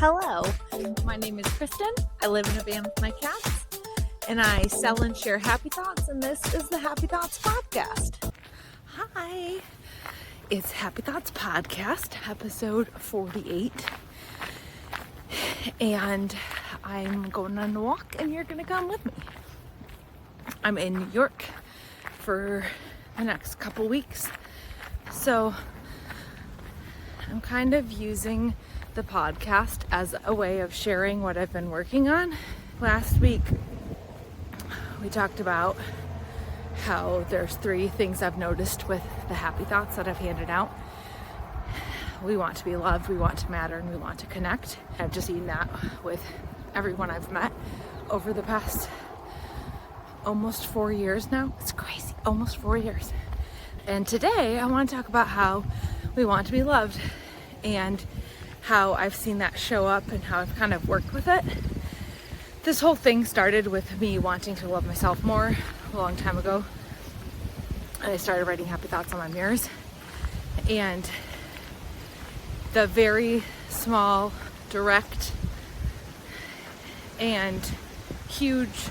Hello, my name is Kristen. I live in a van with my cats, and I sell and share happy thoughts, and this is the Happy Thoughts Podcast. Hi, it's Happy Thoughts Podcast, episode 48, and I'm going on a walk, and you're going to come with me. I'm in New York for the next couple weeks, so I'm kind of using the podcast as a way of sharing what I've been working on. Last week, we talked about how there's 3 things I've noticed with the happy thoughts that I've handed out. We want to be loved, we want to matter, and we want to connect. I've just seen that with everyone I've met over the past almost 4 years now. It's crazy, almost 4 years. And today, I want to talk about how we want to be loved and how I've seen that show up and how I've kind of worked with it. This whole thing started with me wanting to love myself more a long time ago. And I started writing happy thoughts on my mirrors. And the very small, direct, and huge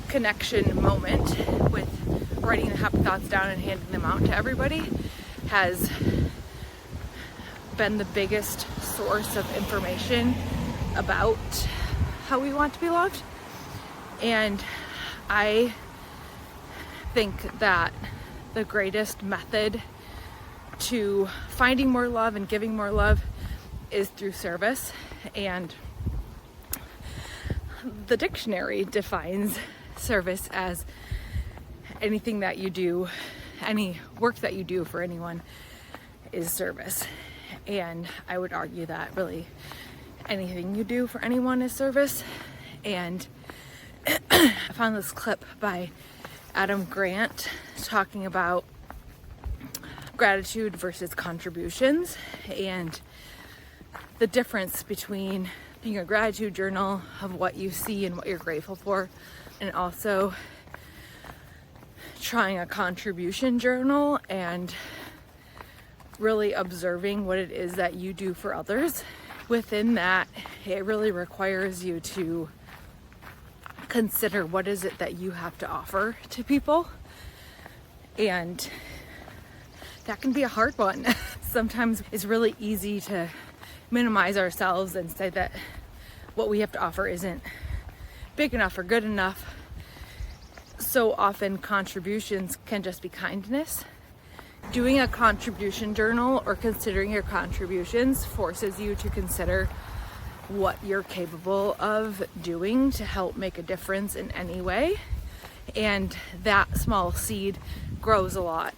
connection moment with writing the happy thoughts down and handing them out to everybody has been the biggest source of information about how we want to be loved. And I think that the greatest method to finding more love and giving more love is through service. And the dictionary defines service as anything that you do, any work that you do for anyone is service. And I would argue that really anything you do for anyone is service. And I found this clip by Adam Grant talking about gratitude versus contributions and the difference between being a gratitude journal of what you see and what you're grateful for, and also trying a contribution journal and really observing what it is that you do for others. Within that, it really requires you to consider what is it that you have to offer to people. And that can be a hard one. Sometimes it's really easy to minimize ourselves and say that what we have to offer isn't big enough or good enough. So often contributions can just be kindness. Doing a contribution journal or considering your contributions forces you to consider what you're capable of doing to help make a difference in any way. And that small seed grows a lot.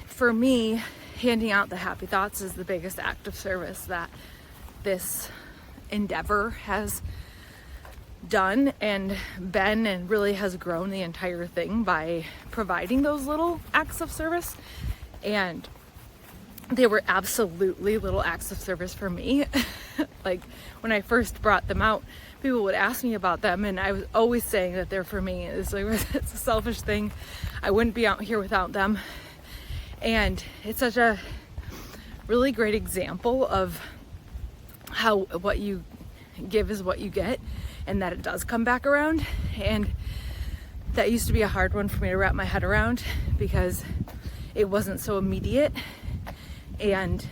For me, handing out the happy thoughts is the biggest act of service that this endeavor has done and been, and really has grown the entire thing by providing those little acts of service. And they were absolutely little acts of service for me. Like when I first brought them out, people would ask me about them, and I was always saying that they're for me. It's a selfish thing. I wouldn't be out here without them. And it's such a really great example of how what you give is what you get, and that it does come back around. And that used to be a hard one for me to wrap my head around because it wasn't so immediate. And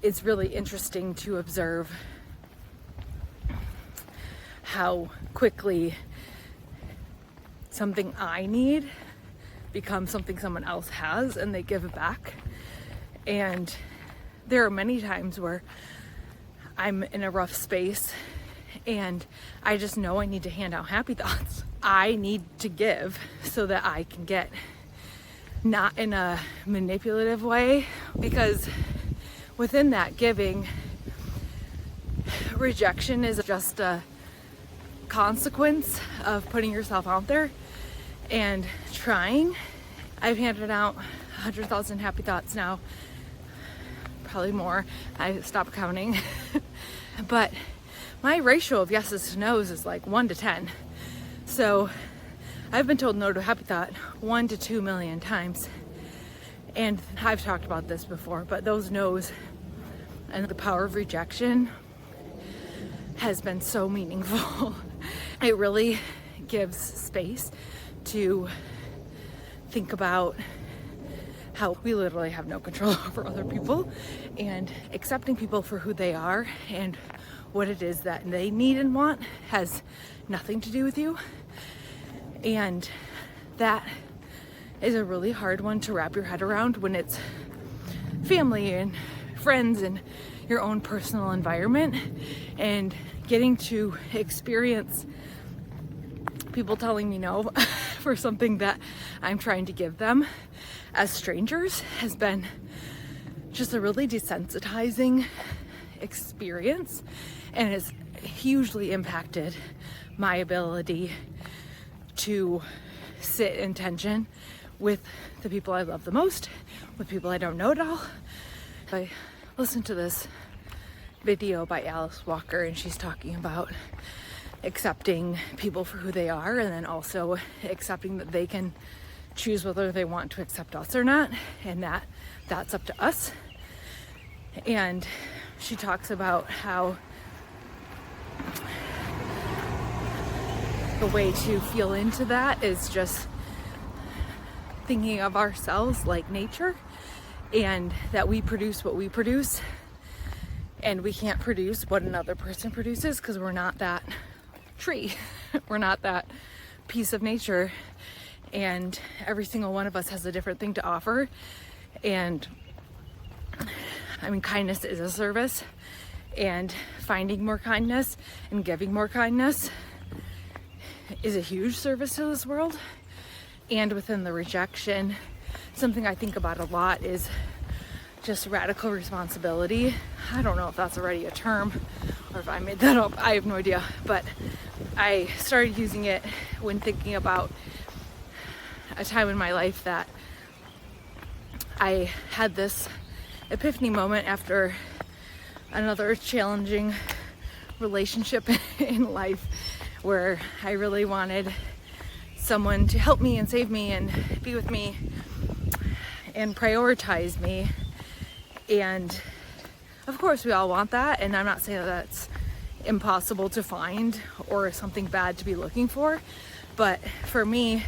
it's really interesting to observe how quickly something I need becomes something someone else has and they give it back. And there are many times where I'm in a rough space and I just know I need to hand out happy thoughts. I need to give so that I can get, not in a manipulative way, because within that giving, rejection is just a consequence of putting yourself out there and trying. I've handed out 100,000 happy thoughts now, probably more. I stopped counting. But my ratio of yeses to nos is like 1 to 10. So I've been told no to a happy thought 1 to 2 million times. And I've talked about this before, but those no's and the power of rejection has been so meaningful. It really gives space to think about how we literally have no control over other people, and accepting people for who they are and what it is that they need and want has nothing to do with you. And that is a really hard one to wrap your head around when it's family and friends and your own personal environment, and getting to experience people telling me no for something that I'm trying to give them as strangers has been just a really desensitizing experience, and has hugely impacted my ability to sit in tension with the people I love the most, with people I don't know at all. I listened to this video by Alice Walker, and she's talking about accepting people for who they are, and then also accepting that they can choose whether they want to accept us or not, and that's up to us. And she talks about how the way to feel into that is just thinking of ourselves like nature, and that we produce what we produce, and we can't produce what another person produces because we're not that tree. We're not that piece of nature, and every single one of us has a different thing to offer. And I mean, kindness is a service, and finding more kindness and giving more kindness is a huge service to this world. And within the rejection, something I think about a lot is just radical responsibility. I don't know if that's already a term or if I made that up. I have no idea, but I started using it when thinking about a time in my life that I had this epiphany moment after another challenging relationship in life, where I really wanted someone to help me and save me and be with me and prioritize me. And of course we all want that, and I'm not saying that that's impossible to find or something bad to be looking for, but for me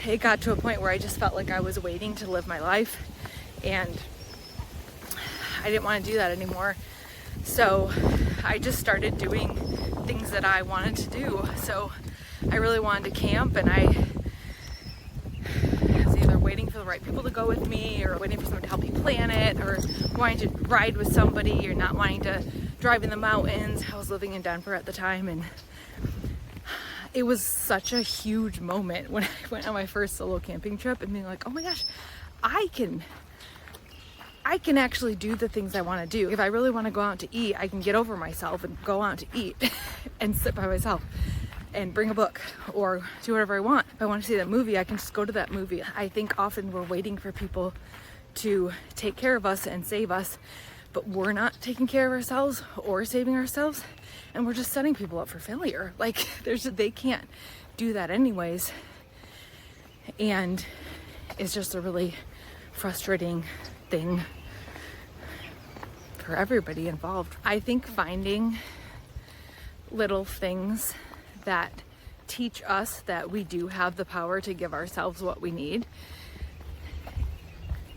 it got to a point where I just felt like I was waiting to live my life, and I didn't want to do that anymore. So I just started doing things that I wanted to do. So I really wanted to camp, and I was either waiting for the right people to go with me, or waiting for someone to help me plan it, or wanting to ride with somebody, or not wanting to drive in the mountains. I was living in Denver at the time, and it was such a huge moment when I went on my first solo camping trip and being like, oh my gosh, I can actually do the things I want to do. If I really want to go out to eat, I can get over myself and go out to eat and sit by myself and bring a book or do whatever I want. If I want to see that movie, I can just go to that movie. I think often we're waiting for people to take care of us and save us, but we're not taking care of ourselves or saving ourselves, and we're just setting people up for failure. Like they can't do that anyways, and it's just a really frustrating thing for everybody involved. I think finding little things that teach us that we do have the power to give ourselves what we need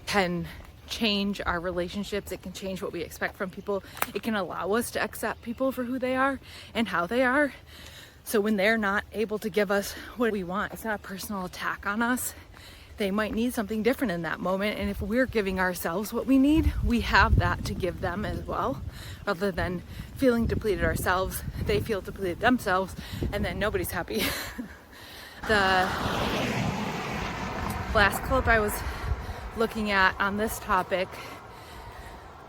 can change our relationships. It can change what we expect from people. It can allow us to accept people for who they are and how they are. So when they're not able to give us what we want, it's not a personal attack on us. They might need something different in that moment, and if we're giving ourselves what we need, we have that to give them as well. Rather than feeling depleted ourselves, they feel depleted themselves, and then nobody's happy. The last clip I was looking at on this topic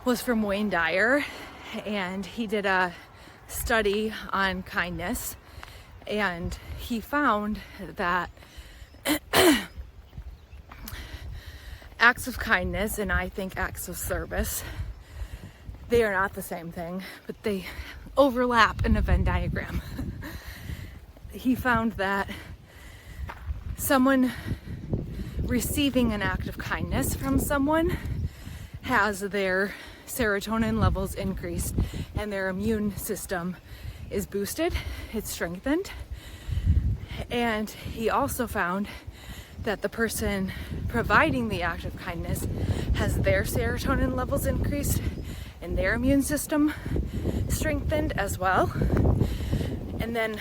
was from Wayne Dyer, and he did a study on kindness, and he found that acts of kindness and I think acts of service, they are not the same thing, but they overlap in a Venn diagram. He found that someone receiving an act of kindness from someone has their serotonin levels increased and their immune system is boosted, it's strengthened. And he also found that the person providing the act of kindness has their serotonin levels increased and their immune system strengthened as well. And then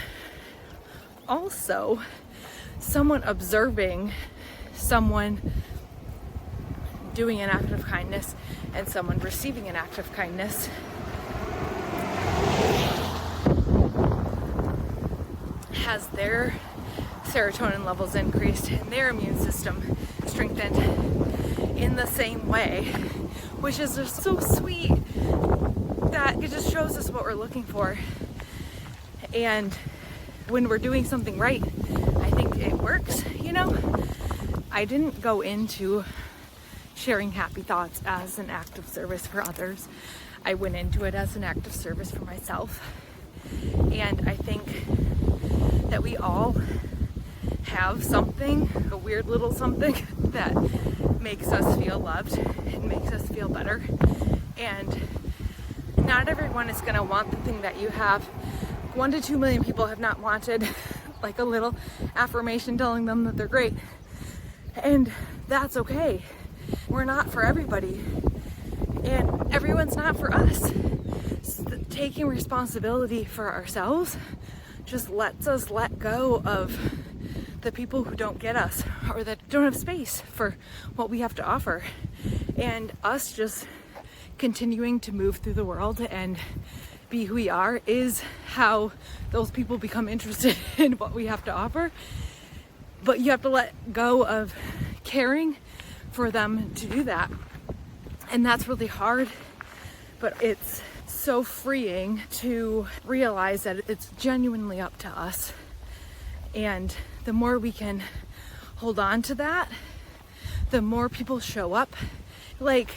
also someone observing someone doing an act of kindness and someone receiving an act of kindness has their serotonin levels increased and their immune system strengthened in the same way, which is just so sweet that it just shows us what we're looking for. And when we're doing something right, I think it works, you know? I didn't go into sharing happy thoughts as an act of service for others. I went into it as an act of service for myself. And I think that we all have something, a weird little something that makes us feel loved and makes us feel better. And not everyone is going to want the thing that you have. 1 to 2 million people have not wanted like a little affirmation telling them that they're great. And that's okay. We're not for everybody. And everyone's not for us. So taking responsibility for ourselves just lets us let go of the people who don't get us or that don't have space for what we have to offer. And us just continuing to move through the world and be who we are is how those people become interested in what we have to offer. But you have to let go of caring for them to do that. And that's really hard, but it's so freeing to realize that it's genuinely up to us. And the more we can hold on to that, the more people show up. Like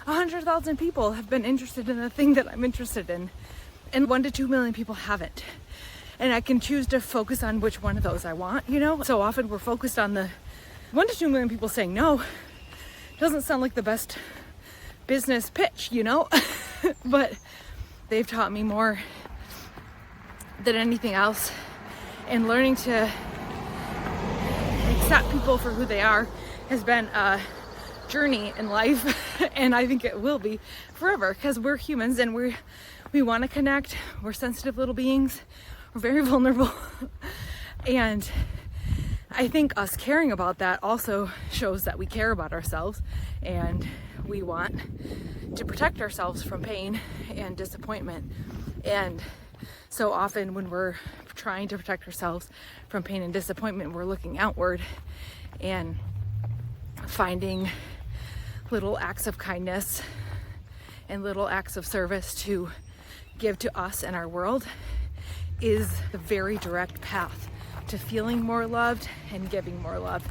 100,000 people have been interested in the thing that I'm interested in, and 1 to 2 million people haven't. And I can choose to focus on which one of those I want, you know? So often we're focused on the 1 to 2 million people saying no. Doesn't sound like the best business pitch, you know? But they've taught me more than anything else. And learning to accept people for who they are has been a journey in life. And I think it will be forever, because we're humans and we want to connect. We're sensitive little beings. We're very vulnerable. And I think us caring about that also shows that we care about ourselves, and we want to protect ourselves from pain and disappointment. And so often when we're trying to protect ourselves from pain and disappointment, we're looking outward and finding little acts of kindness and little acts of service to give to us and our world is the very direct path to feeling more loved and giving more love.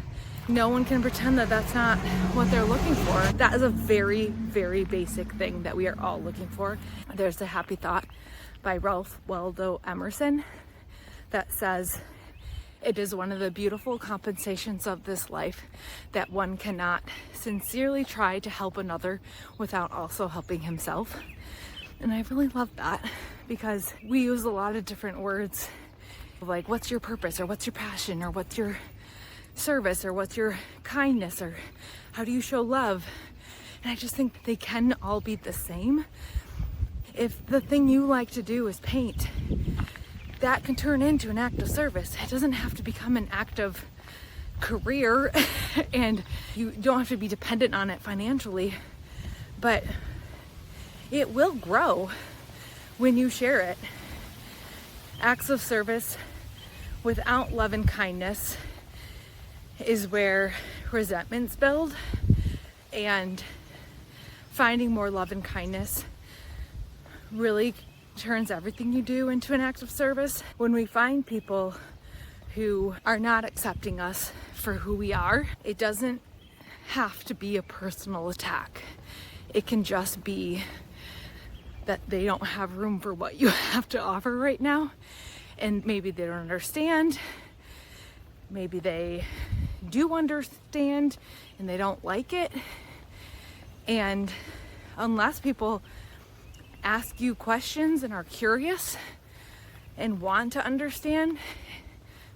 No one can pretend that that's not what they're looking for. That is a very, very basic thing that we are all looking for. There's a happy thought by Waldo Emerson that says, "It is one of the beautiful compensations of this life that one cannot sincerely try to help another without also helping himself." And I really love that, because we use a lot of different words like, what's your purpose, or what's your passion, or what's your service, or what's your kindness, or how do you show love? And I just think they can all be the same. If the thing you like to do is paint, that can turn into an act of service. It doesn't have to become an act of career and you don't have to be dependent on it financially, but it will grow when you share it. Acts of service without love and kindness is where resentments build, and finding more love and kindness really turns everything you do into an act of service. When we find people who are not accepting us for who we are, it doesn't have to be a personal attack. It can just be that they don't have room for what you have to offer right now, and maybe they don't understand. Maybe they do understand and they don't like it. And unless people ask you questions and are curious and want to understand,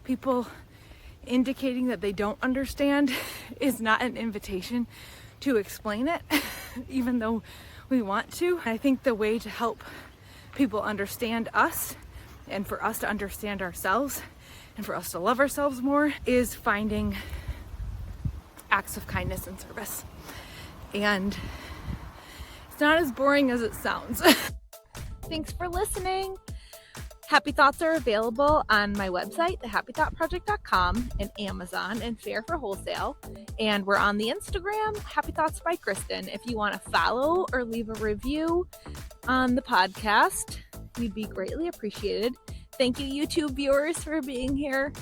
people indicating that they don't understand is not an invitation to explain it, even though we want to. I think the way to help people understand us and for us to understand ourselves and for us to love ourselves more is finding acts of kindness and service. And it's not as boring as it sounds. Thanks for listening. Happy Thoughts are available on my website, thehappythoughtproject.com, and Amazon, and Fair for Wholesale. And we're on the Instagram, Happy Thoughts by Kristen. If you want to follow or leave a review on the podcast, we'd be greatly appreciated. Thank you, YouTube viewers, for being here.